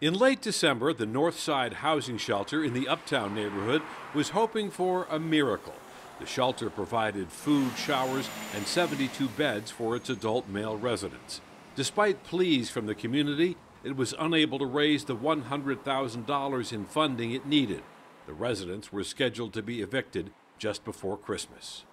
In late December, the Northside Housing Shelter in the Uptown neighborhood was hoping for a miracle. The shelter provided food, showers, and 72 beds for its adult male residents. Despite pleas from the community, it was unable to raise the $100,000 in funding it needed. The residents were scheduled to be evicted just before Christmas.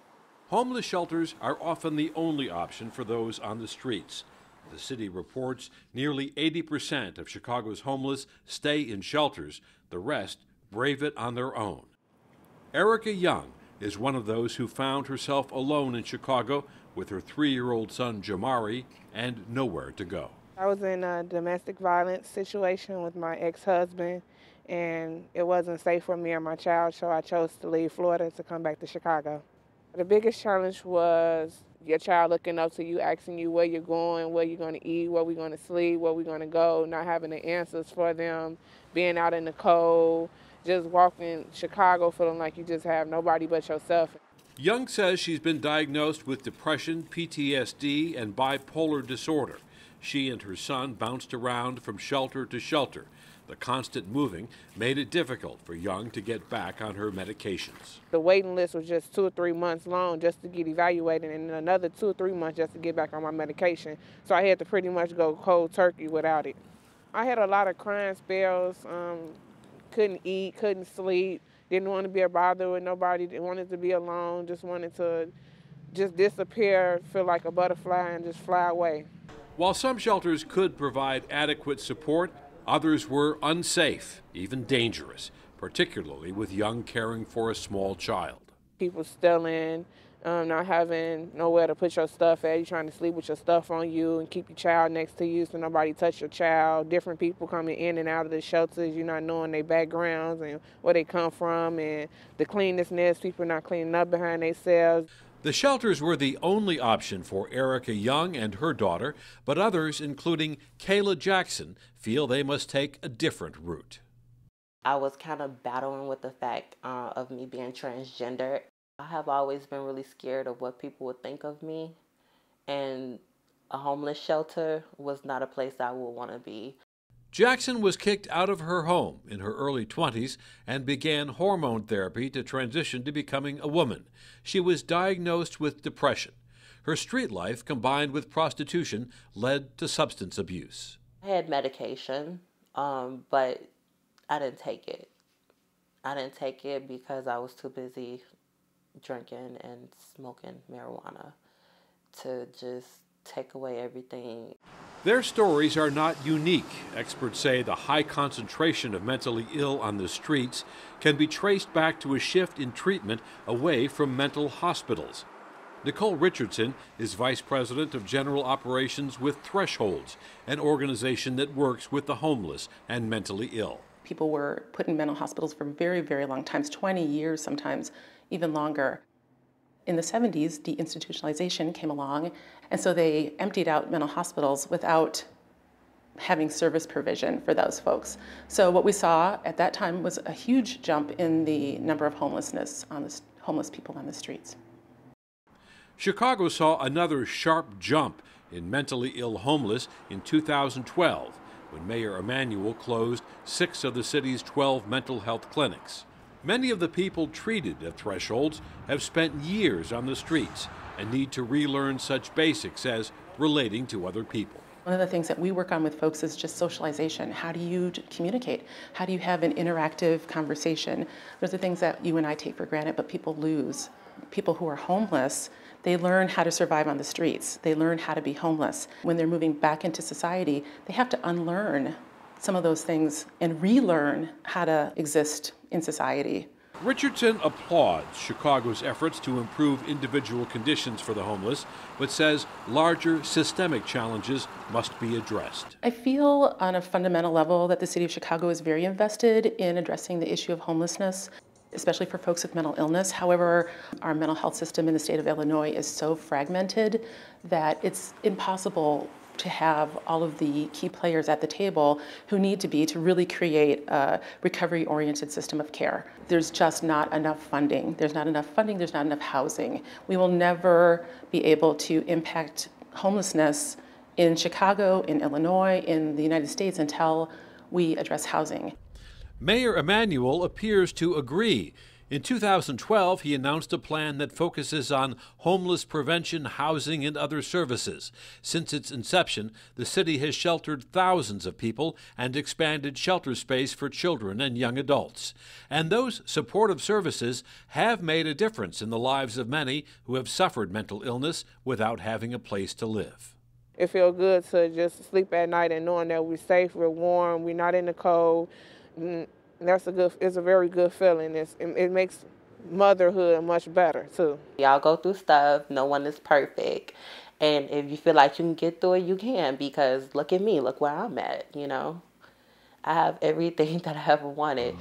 Homeless shelters are often the only option for those on the streets. The city reports nearly 80% of Chicago's homeless stay in shelters. The rest brave it on their own. Erica Young is one of those who found herself alone in Chicago with her 3-year-old son Jamari and nowhere to go. I was in a domestic violence situation with my ex-husband, and it wasn't safe for me or my child, so I chose to leave Florida to come back to Chicago. The biggest challenge was your child looking up to you, asking you where you're going, where you're going to eat, where we're going to sleep, where we're going to go, not having the answers for them, being out in the cold, just walking Chicago feeling like you just have nobody but yourself. Young says she's been diagnosed with depression, PTSD, and bipolar disorder. She and her son bounced around from shelter to shelter. The constant moving made it difficult for Young to get back on her medications. The waiting list was just 2 or 3 months long just to get evaluated, and another 2 or 3 months just to get back on my medication. So I had to pretty much go cold turkey without it. I had a lot of crying spells, couldn't eat, couldn't sleep, didn't want to be a bother with nobody, didn't wanted to be alone, just wanted to just disappear, feel like a butterfly and just fly away. While some shelters could provide adequate support, others were unsafe, even dangerous, particularly with Young caring for a small child. People stealing, not having nowhere to put your stuff at. You're trying to sleep with your stuff on you and keep your child next to you so nobody touch your child. Different people coming in and out of the shelters, you're not knowing their backgrounds and where they come from, and the cleanliness, people not cleaning up behind themselves. The shelters were the only option for Erica Young and her daughter, but others, including Kayla Jackson, feel they must take a different route. I was kind of battling with the fact of me being transgender. I have always been really scared of what people would think of me, and a homeless shelter was not a place I would want to be. Jackson was kicked out of her home in her early 20s and began hormone therapy to transition to becoming a woman. She was diagnosed with depression. Her street life, combined with prostitution, led to substance abuse. I had medication, but I didn't take it. I didn't take it because I was too busy drinking and smoking marijuana to just take away everything. Their stories are not unique. Experts say the high concentration of mentally ill on the streets can be traced back to a shift in treatment away from mental hospitals. Nicole Richardson is Vice President of General Operations with Thresholds, an organization that works with the homeless and mentally ill. People were put in mental hospitals for very, very long times, 20 years sometimes, even longer. In the 70s, deinstitutionalization came along, and so they emptied out mental hospitals without having service provision for those folks. So what we saw at that time was a huge jump in the number of homeless people on the streets. Chicago saw another sharp jump in mentally ill homeless in 2012, when Mayor Emanuel closed 6 of the city's 12 mental health clinics. Many of the people treated at Thresholds have spent years on the streets and need to relearn such basics as relating to other people. One of the things that we work on with folks is just socialization. How do you communicate? How do you have an interactive conversation? Those are things that you and I take for granted, but people lose. People who are homeless, they learn how to survive on the streets. They learn how to be homeless. When they're moving back into society, they have to unlearn some of those things and relearn how to exist in society. Richardson applauds Chicago's efforts to improve individual conditions for the homeless, but says larger systemic challenges must be addressed. I feel on a fundamental level that the city of Chicago is very invested in addressing the issue of homelessness, especially for folks with mental illness. However, our mental health system in the state of Illinois is so fragmented that it's impossible to have all of the key players at the table who need to be to really create a recovery-oriented system of care. There's just not enough funding. There's not enough funding, there's not enough housing. We will never be able to impact homelessness in Chicago, in Illinois, in the United States until we address housing. Mayor Emanuel appears to agree. In 2012, he announced a plan that focuses on homeless prevention, housing, and other services. Since its inception, the city has sheltered thousands of people and expanded shelter space for children and young adults. And those supportive services have made a difference in the lives of many who have suffered mental illness without having a place to live. It feels good to just sleep at night and knowing that we're safe, we're warm, we're not in the cold. It's a very good feeling. It makes motherhood much better too. Y'all go through stuff. No one is perfect. And if you feel like you can get through it, you can, because look at me, look where I'm at, you know. I have everything that I ever wanted.